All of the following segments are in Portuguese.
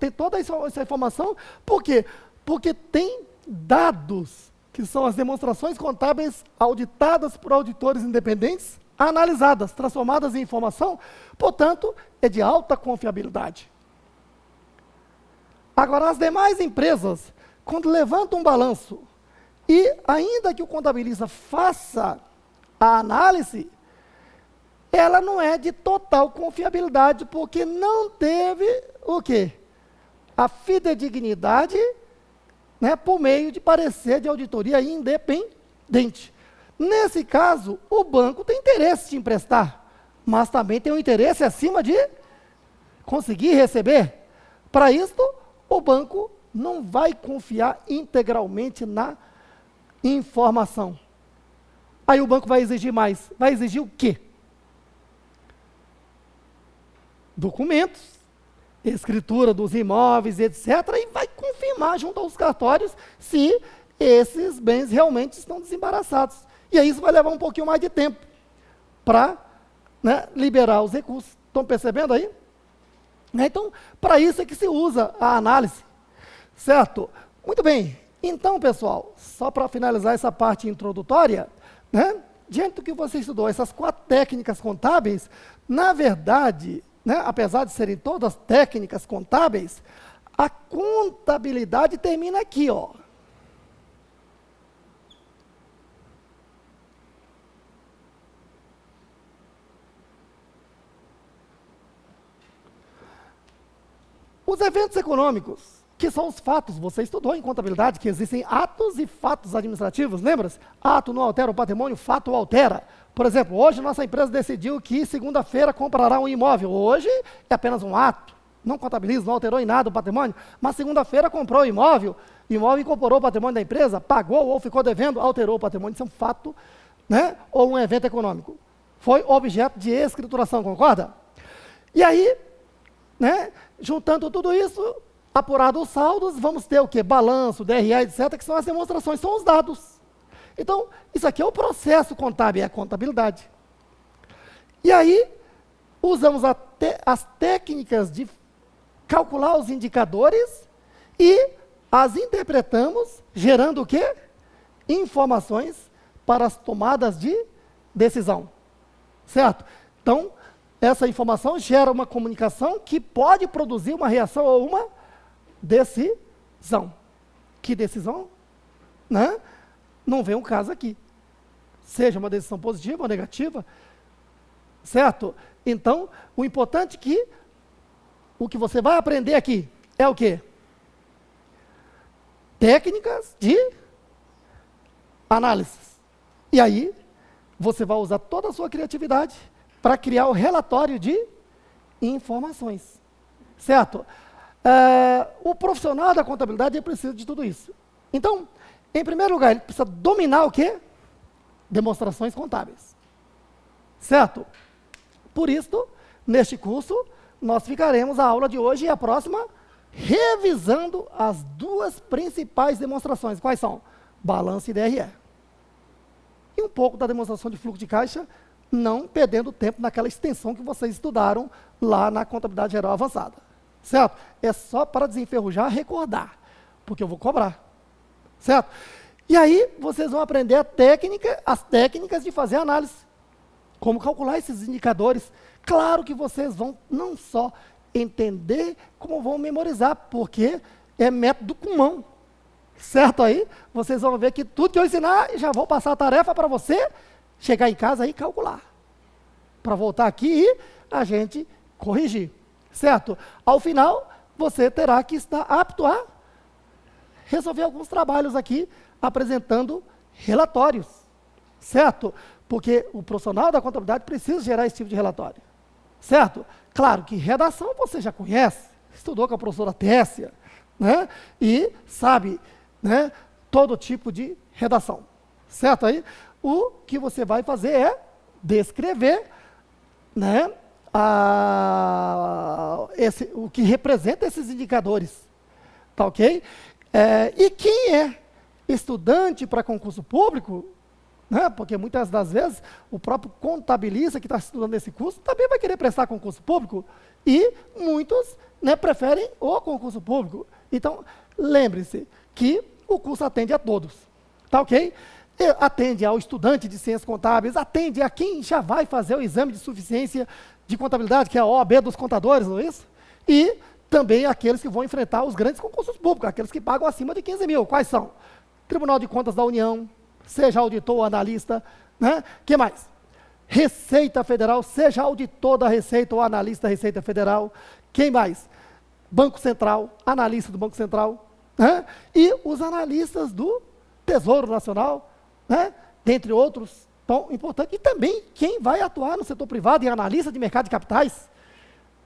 tem toda essa informação. Por quê? Porque tem dados, que são as demonstrações contábeis auditadas por auditores independentes, analisadas, transformadas em informação, portanto, é de alta confiabilidade. Agora, as demais empresas, quando levantam um balanço, e ainda que o contabilista faça a análise, ela não é de total confiabilidade, porque não teve o quê? A fidedignidade, né, por meio de parecer de auditoria independente. Nesse caso, o banco tem interesse de emprestar, mas também tem um interesse acima de conseguir receber. Para isto, o banco não vai confiar integralmente na informação. Aí o banco vai exigir mais. Vai exigir o quê? Documentos, escritura dos imóveis, etc. E vai confirmar junto aos cartórios se esses bens realmente estão desembaraçados. E aí isso vai levar um pouquinho mais de tempo para, né, liberar os recursos. Estão percebendo aí? Então, para isso é que se usa a análise. Certo? Muito bem. Então, pessoal, só para finalizar essa parte introdutória, né, diante do que você estudou, essas 4 técnicas contábeis, na verdade, né, apesar de serem todas técnicas contábeis, a contabilidade termina aqui, ó. Os eventos econômicos, que são os fatos, você estudou em contabilidade que existem atos e fatos administrativos, lembra-se? Ato não altera o patrimônio, fato altera. Por exemplo, hoje nossa empresa decidiu que segunda-feira comprará um imóvel. Hoje é apenas um ato, não contabiliza, não alterou em nada o patrimônio, mas segunda-feira comprou o imóvel incorporou o patrimônio da empresa, pagou ou ficou devendo, alterou o patrimônio, isso é um fato, né? Ou um evento econômico. Foi objeto de escrituração, concorda? E aí, né, juntando tudo isso, apurado os saldos, vamos ter o quê? Balanço, DRE, etc., que são as demonstrações, são os dados. Então, isso aqui é o processo contábil, é a contabilidade. E aí, usamos as técnicas de calcular os indicadores e as interpretamos, gerando o quê? Informações para as tomadas de decisão. Certo? Então, essa informação gera uma comunicação que pode produzir uma reação ou uma decisão. Que decisão? Né? Não vem um caso aqui. Seja uma decisão positiva ou negativa. Certo? Então, o importante é que o que você vai aprender aqui é o quê? Técnicas de análise. E aí, você vai usar toda a sua criatividade para criar o relatório de informações. Certo? O profissional da contabilidade ele precisa de tudo isso. Então, em primeiro lugar, ele precisa dominar o quê? Demonstrações contábeis. Certo? Por isso, neste curso, nós ficaremos a aula de hoje e a próxima revisando as 2 principais demonstrações. Quais são? Balanço e DRE. E um pouco da demonstração de fluxo de caixa, não perdendo tempo naquela extensão que vocês estudaram lá na contabilidade geral avançada. Certo? É só para desenferrujar, recordar, porque eu vou cobrar. Certo? E aí, vocês vão aprender as técnicas de fazer análise. Como calcular esses indicadores. Claro que vocês vão não só entender, como vão memorizar, porque é método com mão. Certo aí? Vocês vão ver que tudo que eu ensinar, já vou passar a tarefa para você chegar em casa e calcular. Para voltar aqui e a gente corrigir. Certo? Ao final, você terá que estar apto a resolver alguns trabalhos aqui, apresentando relatórios. Certo? Porque o profissional da contabilidade precisa gerar esse tipo de relatório. Certo? Claro que redação você já conhece, estudou com a professora Tessia, né? E sabe, né, todo tipo de redação. Certo aí? O que você vai fazer é descrever, né, o que representa esses indicadores. Tá ok? E quem é estudante para concurso público, né? Porque muitas das vezes o próprio contabilista que está estudando esse curso também vai querer prestar concurso público e muitos, né, preferem o concurso público. Então, lembre-se que o curso atende a todos, tá ok? Atende ao estudante de ciências contábeis, atende a quem já vai fazer o exame de suficiência de contabilidade, que é a OAB dos contadores, não é isso? E também aqueles que vão enfrentar os grandes concursos públicos, aqueles que pagam acima de 15 mil. Quais são? Tribunal de Contas da União, seja auditor ou analista, né? Que mais? Receita Federal, seja auditor da Receita ou analista da Receita Federal. Quem mais? Banco Central, analista do Banco Central, né? E os analistas do Tesouro Nacional, né? Dentre outros tão importantes. E também quem vai atuar no setor privado e analista de mercado de capitais,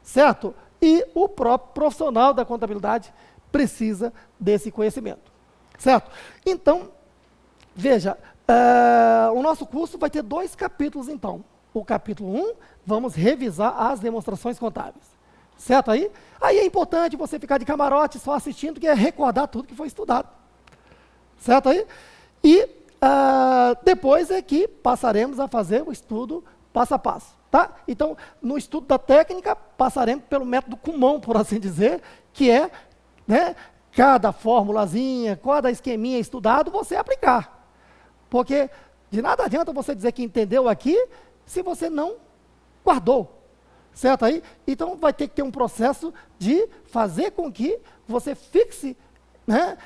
certo? E o próprio profissional da contabilidade precisa desse conhecimento, certo? Então, veja, o nosso curso vai ter 2 capítulos, então. O capítulo 1, vamos revisar as demonstrações contábeis, certo aí? Aí é importante você ficar de camarote só assistindo, que é recordar tudo que foi estudado, certo aí? E depois é que passaremos a fazer o estudo passo a passo. Tá? Então, no estudo da técnica, passaremos pelo método Kumon, por assim dizer, que é, né, cada formulazinha, cada esqueminha estudado, você aplicar. Porque de nada adianta você dizer que entendeu aqui, se você não guardou. Certo aí? Então, vai ter que ter um processo de fazer com que você fixe, né,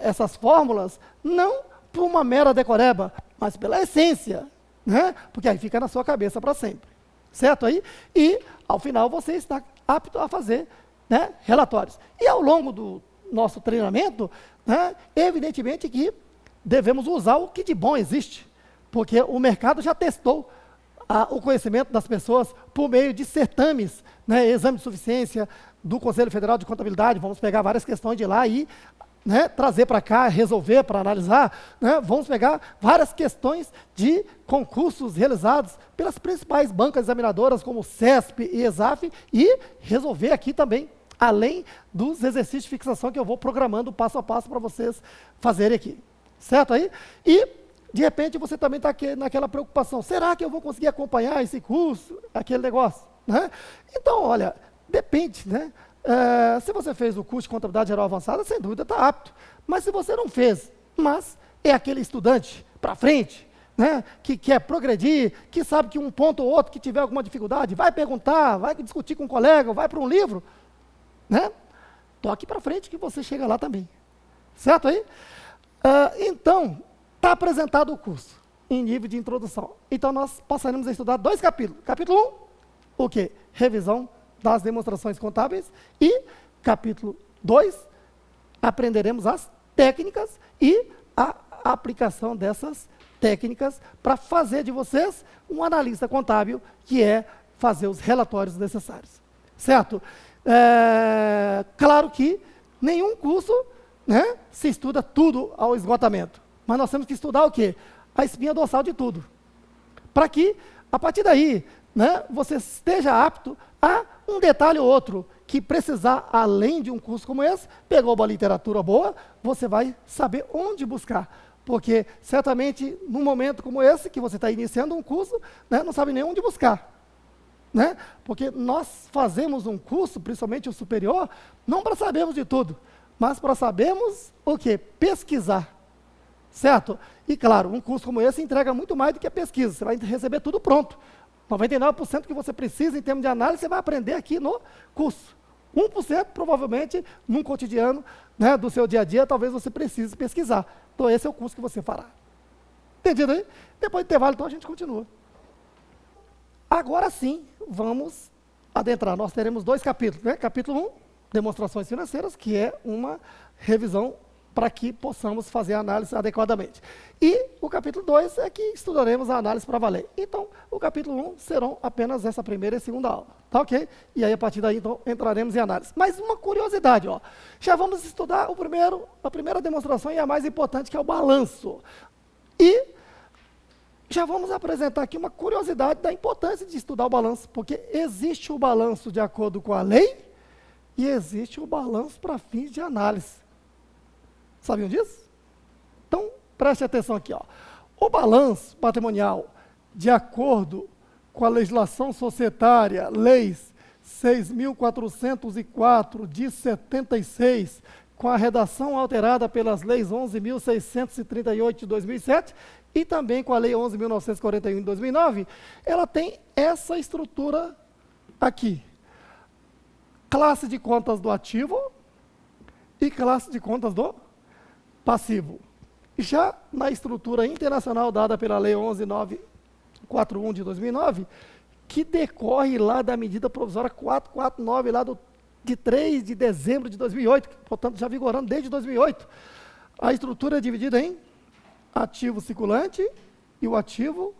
essas fórmulas, não por uma mera decoreba, mas pela essência, né? Porque aí fica na sua cabeça para sempre, certo aí? E, ao final, você está apto a fazer, né, relatórios. E, ao longo do nosso treinamento, né, evidentemente que devemos usar o que de bom existe, porque o mercado já testou o conhecimento das pessoas por meio de certames, né, exame de suficiência do Conselho Federal de Contabilidade. Vamos pegar várias questões de lá e, né, trazer para cá, resolver, para analisar, né? Vamos pegar várias questões de concursos realizados pelas principais bancas examinadoras, como CESP e ESAF, e resolver aqui também, além dos exercícios de fixação que eu vou programando passo a passo para vocês fazerem aqui. Certo aí? E, de repente, você também está naquela preocupação, será que eu vou conseguir acompanhar esse curso, aquele negócio, né? Então, olha, depende, né? Se você fez o curso de contabilidade geral avançada, sem dúvida está apto. Mas se você não fez, mas é aquele estudante para frente, né, que quer progredir, que sabe que um ponto ou outro que tiver alguma dificuldade, vai perguntar, vai discutir com um colega, vai para um livro, né, toque para frente que você chega lá também. Certo aí? Então, está apresentado o curso em nível de introdução. Então, nós passaremos a estudar 2 capítulos. Capítulo 1, o quê? Revisão das demonstrações contábeis, e capítulo 2, aprenderemos as técnicas e a aplicação dessas técnicas para fazer de vocês um analista contábil, que é fazer os relatórios necessários. Certo? Claro que nenhum curso, né, se estuda tudo ao esgotamento, mas nós temos que estudar o quê? A espinha dorsal de tudo, para que, a partir daí, né, você esteja apto a um detalhe ou outro que precisar, além de um curso como esse, pegou uma literatura boa, você vai saber onde buscar. Porque, certamente, num momento como esse, que você está iniciando um curso, né, não sabe nem onde buscar. Né? Porque nós fazemos um curso, principalmente o superior, não para sabermos de tudo, mas para sabermos o quê? Pesquisar. Certo? E, claro, um curso como esse entrega muito mais do que a pesquisa. Você vai receber tudo pronto. 99% que você precisa em termos de análise, você vai aprender aqui no curso. 1% provavelmente, num cotidiano, né, do seu dia a dia, talvez você precise pesquisar. Então, esse é o curso que você fará. Entendido aí? Depois do intervalo, então, a gente continua. Agora sim, vamos adentrar. Nós teremos 2 capítulos. Né? Capítulo 1, demonstrações financeiras, que é uma revisão para que possamos fazer a análise adequadamente. E o capítulo 2 é que estudaremos a análise para valer. Então, o capítulo 1 serão apenas essa primeira e segunda aula. Tá ok? E aí, a partir daí, então, entraremos em análise. Mas uma curiosidade, ó. Já vamos estudar a primeira demonstração e a mais importante, que é o balanço. E já vamos apresentar aqui uma curiosidade da importância de estudar o balanço, porque existe o balanço de acordo com a lei e existe o balanço para fins de análise. Sabiam disso? Então, preste atenção aqui, ó. O balanço patrimonial, de acordo com a legislação societária, leis 6.404 de 76, com a redação alterada pelas leis 11.638 de 2007 e também com a lei 11.941 de 2009, ela tem essa estrutura aqui. Classe de contas do ativo e classe de contas do passivo. Já na estrutura internacional dada pela lei 11.941 de 2009, que decorre lá da medida provisória 449, lá de 3 de dezembro de 2008, portanto já vigorando desde 2008. A estrutura é dividida em ativo circulante e o ativo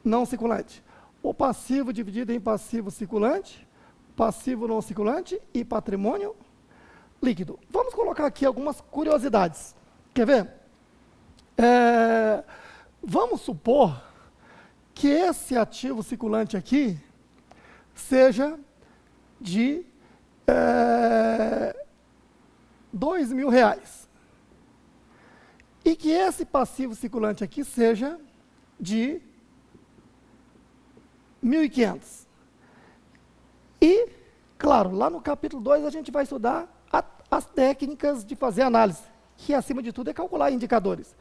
não circulante. O passivo dividido em passivo circulante, passivo não circulante e patrimônio líquido. Vamos colocar aqui algumas curiosidades. Quer ver? Vamos supor que esse ativo circulante aqui seja de R$2.000 e que esse passivo circulante aqui seja de 1.500. E, claro, lá no capítulo 2 a gente vai estudar as técnicas de fazer análise, que acima de tudo é calcular indicadores.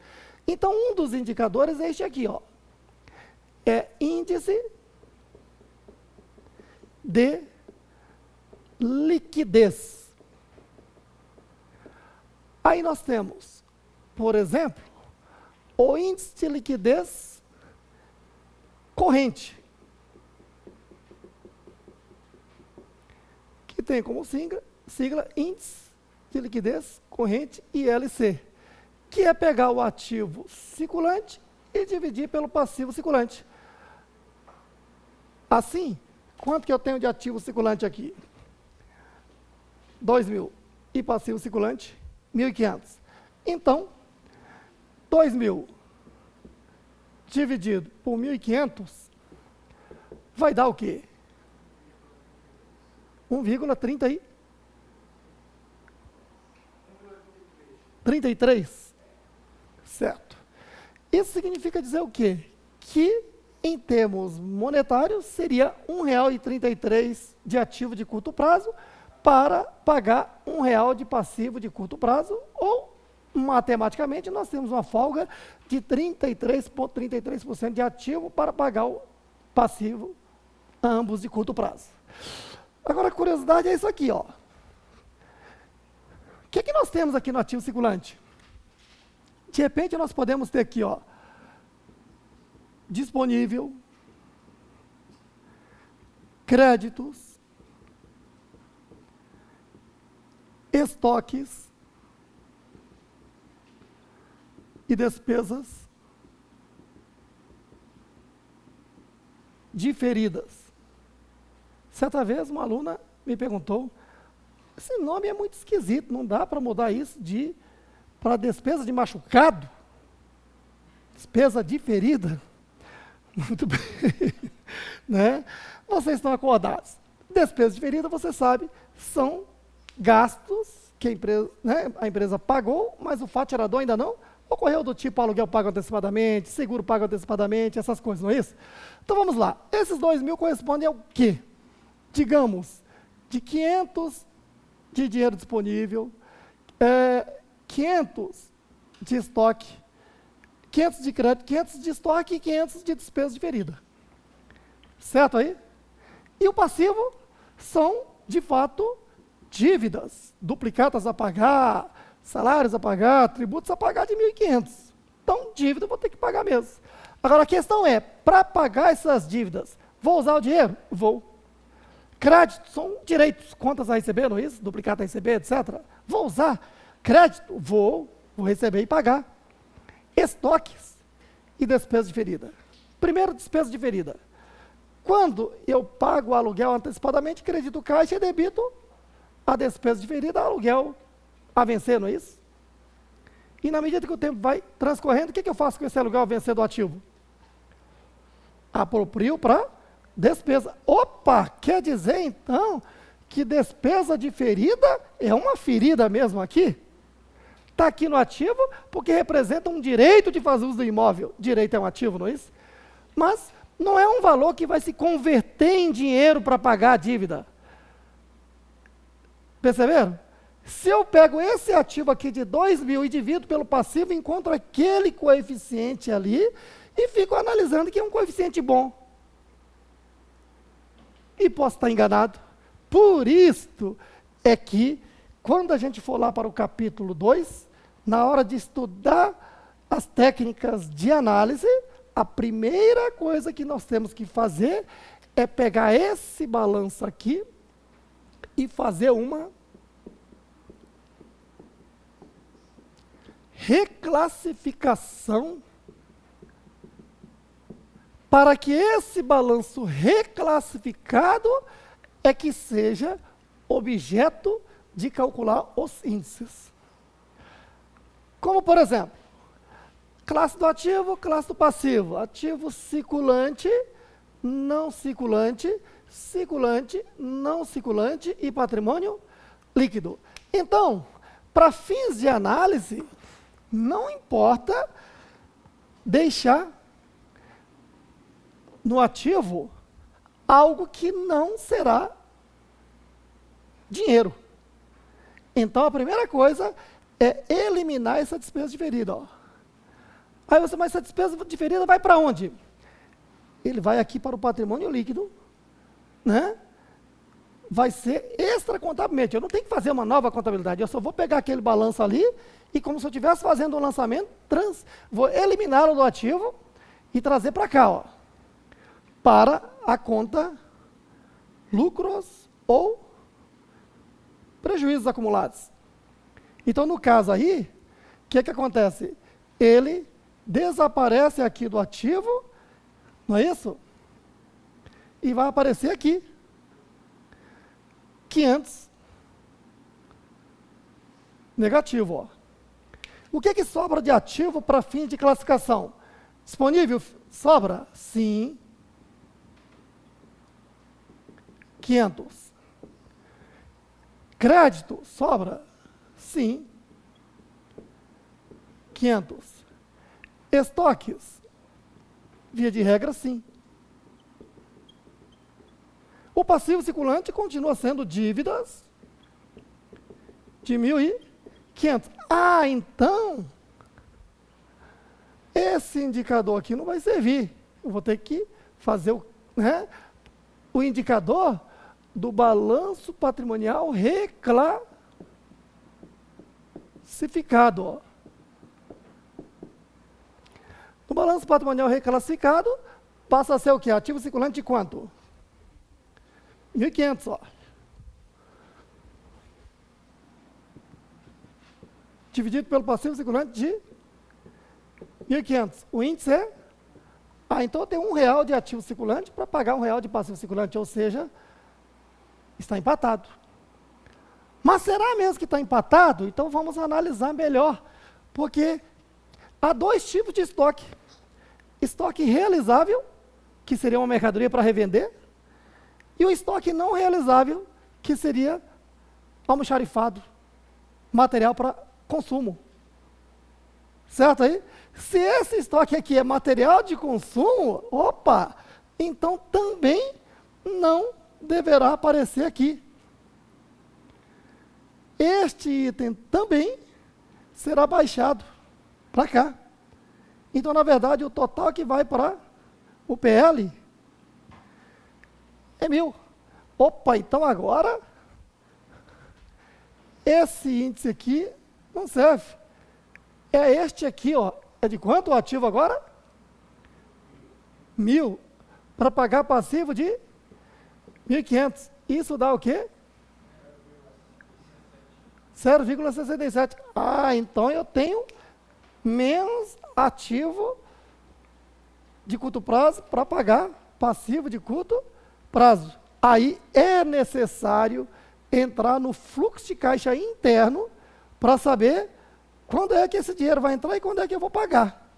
Então, um dos indicadores é este aqui, ó. É índice de liquidez. Aí nós temos, por exemplo, o índice de liquidez corrente, que tem como sigla índice de liquidez corrente, ILC, que é pegar o ativo circulante e dividir pelo passivo circulante. Assim, quanto que eu tenho de ativo circulante aqui? 2.000. E passivo circulante, 1.500. Então, 2.000 dividido por 1.500 vai dar o quê? 1,33. Certo. Isso significa dizer o quê? Que, em termos monetários, seria R$1,33 de ativo de curto prazo para pagar R$1 de passivo de curto prazo, ou, matematicamente, nós temos uma folga de 33,33% de ativo para pagar o passivo, ambos de curto prazo. Agora, a curiosidade é isso aqui, ó. O que nós temos aqui no ativo circulante? De repente, nós podemos ter aqui, ó, disponível, créditos, estoques e despesas diferidas. Certa vez, uma aluna me perguntou, esse nome é muito esquisito, não dá para mudar isso para despesa de machucado? Despesa diferida? Muito bem. Né? Vocês estão acordados. Despesa diferida, você sabe, são gastos que a empresa pagou, mas o faturador ainda não ocorreu, do tipo aluguel pago antecipadamente, seguro pago antecipadamente, essas coisas, não é isso? Então vamos lá. Esses 2.000 correspondem ao quê? Digamos, de 500 de dinheiro disponível, 500 de estoque, 500 de crédito, 500 de estoque e 500 de despesa diferida. Certo aí? E o passivo são, de fato, dívidas, duplicatas a pagar, salários a pagar, tributos a pagar de 1.500. Então, dívida eu vou ter que pagar mesmo. Agora, a questão é, para pagar essas dívidas, vou usar o dinheiro? Vou. Crédito são direitos, contas a receber, não é isso? Duplicata a receber, etc. Vou usar crédito? Vou receber e pagar. Estoques e despesa diferida. Primeiro, despesa diferida. Quando eu pago o aluguel antecipadamente, credito caixa e debito a despesa diferida, aluguel a vencer, não é isso? E na medida que o tempo vai transcorrendo, o que eu faço com esse aluguel a vencer do ativo? Aproprio para despesa. Opa, quer dizer então que despesa diferida é uma ferida mesmo aqui? Está aqui no ativo porque representa um direito de fazer uso do imóvel. Direito é um ativo, não é isso? Mas não é um valor que vai se converter em dinheiro para pagar a dívida. Perceberam? Se eu pego esse ativo aqui de 2.000 e divido pelo passivo, encontro aquele coeficiente ali e fico analisando que é um coeficiente bom. E posso estar enganado. Por isso é que, quando a gente for lá para o capítulo 2, na hora de estudar as técnicas de análise, a primeira coisa que nós temos que fazer é pegar esse balanço aqui e fazer uma reclassificação para que esse balanço reclassificado é que seja objeto de calcular os índices. Como, por exemplo, classe do ativo, classe do passivo, ativo circulante, não circulante, circulante, não circulante e patrimônio líquido. Então, para fins de análise, não importa deixar no ativo algo que não será dinheiro. Então, a primeira coisa é eliminar essa despesa diferida. Ó. Aí você, mas essa despesa diferida vai para onde? Ele vai aqui para o patrimônio líquido, né? Vai ser extracontabilmente. Eu não tenho que fazer uma nova contabilidade, eu só vou pegar aquele balanço ali e, como se eu estivesse fazendo um lançamento, vou eliminá-lo do ativo e trazer para cá, ó, para a conta lucros ou prejuízos acumulados. Então, no caso aí, o que acontece? Ele desaparece aqui do ativo, não é isso? E vai aparecer aqui. 500. Negativo, ó. O que sobra de ativo para fins de classificação? Disponível? Sobra? Sim. 500. Crédito? Sobra? Sim. 500. Estoques? Via de regra, sim. O passivo circulante continua sendo dívidas de 1.500. Ah, então, esse indicador aqui não vai servir. Eu vou ter que fazer o indicador do balanço patrimonial reclassificado. Ó. No balanço patrimonial reclassificado, passa a ser o quê? Ativo circulante de quanto? 1.500, ó. Dividido pelo passivo circulante de 1.500. O índice é... Ah, então eu tenho R$1 de ativo circulante para pagar R$1 de passivo circulante, ou seja, está empatado. Mas será mesmo que está empatado? Então vamos analisar melhor, porque há dois tipos de estoque. Estoque realizável, que seria uma mercadoria para revender, e o estoque não realizável, que seria almoxarifado, material para consumo. Certo aí? Se esse estoque aqui é material de consumo, opa, então também não deverá aparecer aqui. Este item também será baixado para cá. Então, na verdade, o total que vai para o PL é 1.000. Opa, então agora, esse índice aqui não serve. É este aqui, ó. É de quanto o ativo agora? 1.000. Para pagar passivo de 1.500. Isso dá o quê? 0,67. Ah, então eu tenho menos ativo de curto prazo para pagar passivo de curto prazo. Aí é necessário entrar no fluxo de caixa interno para saber quando é que esse dinheiro vai entrar e quando é que eu vou pagar.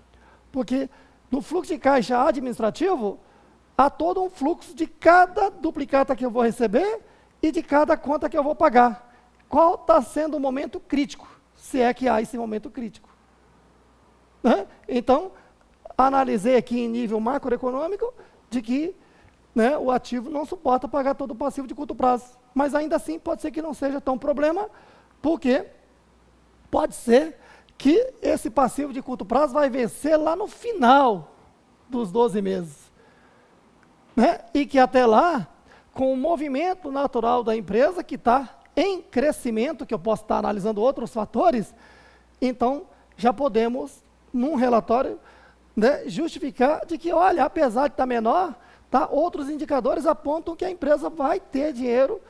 Porque no fluxo de caixa administrativo, há todo um fluxo de cada duplicata que eu vou receber e de cada conta que eu vou pagar. Qual está sendo o momento crítico, se é que há esse momento crítico. Né? Então, analisei aqui em nível macroeconômico de que, né, o ativo não suporta pagar todo o passivo de curto prazo. Mas ainda assim pode ser que não seja tão problema, porque pode ser que esse passivo de curto prazo vai vencer lá no final dos 12 meses. Né? E que até lá, com o movimento natural da empresa, que está em crescimento, que eu posso estar analisando outros fatores, então já podemos, num relatório, né, justificar de que, olha, apesar de estar menor, tá, outros indicadores apontam que a empresa vai ter dinheiro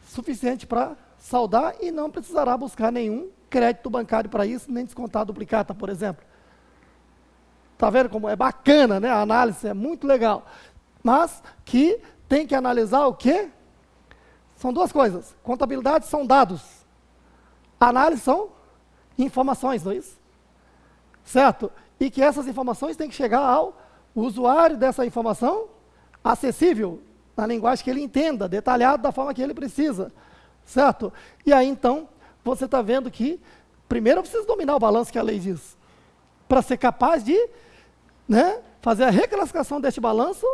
suficiente para saldar e não precisará buscar nenhum crédito bancário para isso, nem descontar a duplicata, por exemplo. Está vendo como é bacana, né? A análise é muito legal. Mas que tem que analisar o quê? São duas coisas. Contabilidade são dados. Análise são informações, não é isso? Certo? E que essas informações têm que chegar ao usuário dessa informação acessível, na linguagem que ele entenda, detalhado da forma que ele precisa. Certo? E aí, então, você está vendo que, primeiro eu preciso dominar o balanço que a lei diz, para ser capaz de, né, fazer a reclassificação deste balanço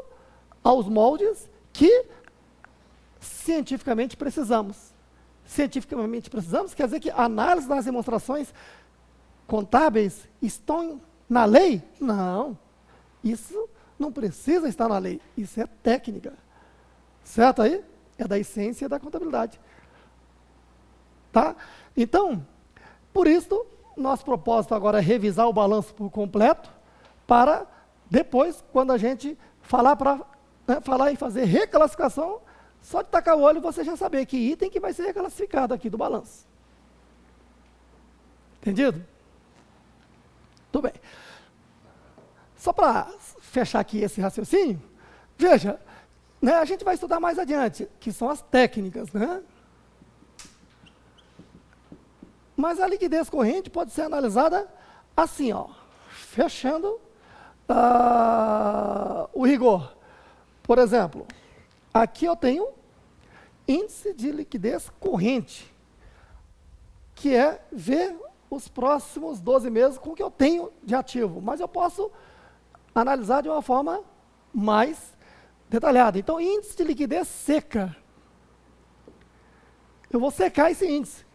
aos moldes que cientificamente precisamos. Cientificamente precisamos quer dizer que a análise das demonstrações contábeis estão na lei? Não. Isso não precisa estar na lei. Isso é técnica. Certo aí? É da essência da contabilidade. Tá? Então, por isso, nosso propósito agora é revisar o balanço por completo, para depois, quando a gente falar em fazer reclassificação, só de tacar o olho você já saber que item que vai ser reclassificado aqui do balanço. Entendido? Tudo bem. Só para fechar aqui esse raciocínio, veja, né, a gente vai estudar mais adiante, que são as técnicas, né? Mas a liquidez corrente pode ser analisada assim, ó, fechando o rigor. Por exemplo, aqui eu tenho índice de liquidez corrente, que é ver os próximos 12 meses com o que eu tenho de ativo. Mas eu posso analisar de uma forma mais detalhada. Então, índice de liquidez seca. Eu vou secar esse índice.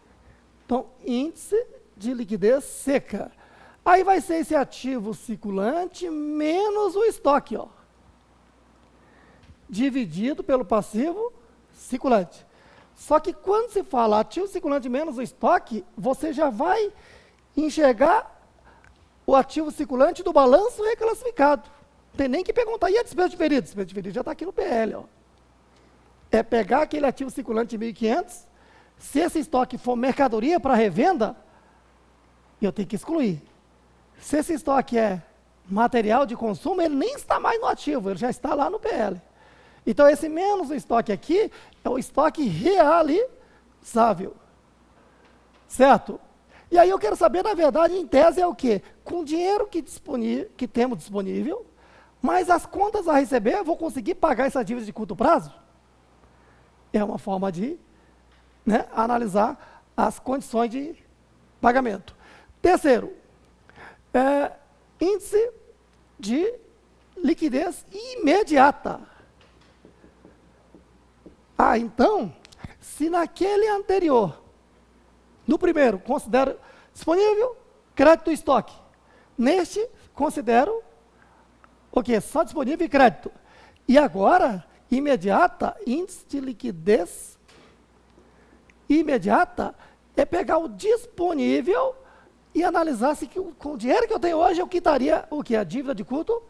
Então, índice de liquidez seca. Aí vai ser esse ativo circulante menos o estoque, ó, dividido pelo passivo circulante. Só que quando se fala ativo circulante menos o estoque, você já vai enxergar o ativo circulante do balanço reclassificado. Não tem nem que perguntar, e a despesa diferida? A despesa diferida já está aqui no PL. Ó. É pegar aquele ativo circulante de 1.500, se esse estoque for mercadoria para revenda, eu tenho que excluir. Se esse estoque é material de consumo, ele nem está mais no ativo, ele já está lá no PL. Então, esse menos o estoque aqui é o estoque realizável. Certo? E aí eu quero saber, na verdade, em tese é o quê? Com o dinheiro que temos disponível, mas as contas a receber, eu vou conseguir pagar essa dívida de curto prazo? É uma forma de, né, analisar as condições de pagamento. Terceiro, índice de liquidez imediata. Então, se naquele anterior, no primeiro, considero disponível, crédito e estoque. Neste, considero o quê? Só disponível e crédito. E agora, imediata, índice de liquidez imediata é pegar o disponível e analisar se com o dinheiro que eu tenho hoje eu quitaria o quê? A dívida de curto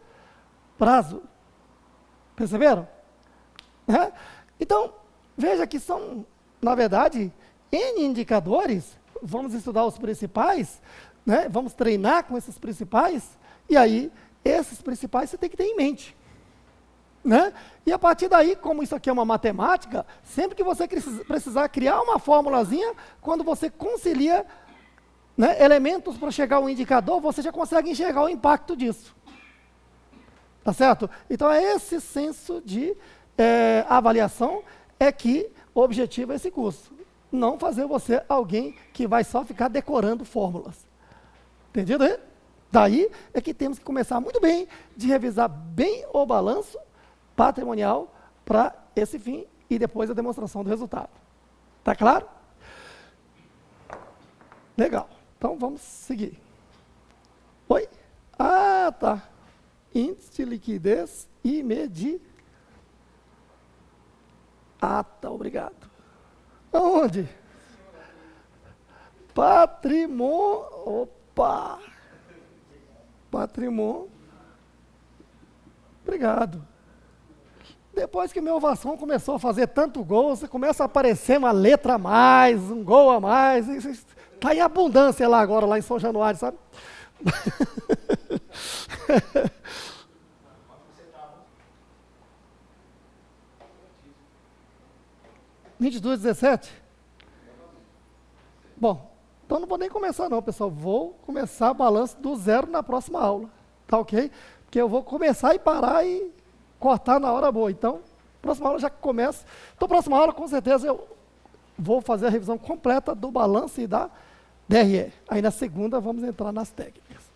prazo. Perceberam? Então, veja que são, na verdade, N indicadores, vamos estudar os principais, né? Vamos treinar com esses principais, e aí, esses principais você tem que ter em mente. Né? E a partir daí, como isso aqui é uma matemática, sempre que você precisar criar uma formulazinha, quando você concilia, né, elementos para chegar ao indicador, você já consegue enxergar o impacto disso. Tá certo? Então, é esse senso de avaliação é que o objetivo é esse curso. não fazer você alguém que vai só ficar decorando fórmulas. Entendido aí? Daí é que temos que começar muito bem de revisar bem o balanço patrimonial para esse fim e depois a demonstração do resultado. Tá claro? Legal. Então vamos seguir. Oi? Ah, tá. Índice de liquidez imediata. Obrigado. Aonde? Patrimônio. Opa! Patrimônio. Obrigado. Depois que meu Vascão começou a fazer tanto gol, você começa a aparecer uma letra a mais, um gol a mais. Está em abundância lá agora, lá em São Januário, sabe? 22,17? Bom, então não vou nem começar não, pessoal. Vou começar o balanço do zero na próxima aula. Tá ok? Porque eu vou começar e parar e cortar na hora boa. Então, próxima aula já começa. Então, próxima aula, com certeza, eu vou fazer a revisão completa do balanço e da DRE. Aí na segunda, vamos entrar nas técnicas.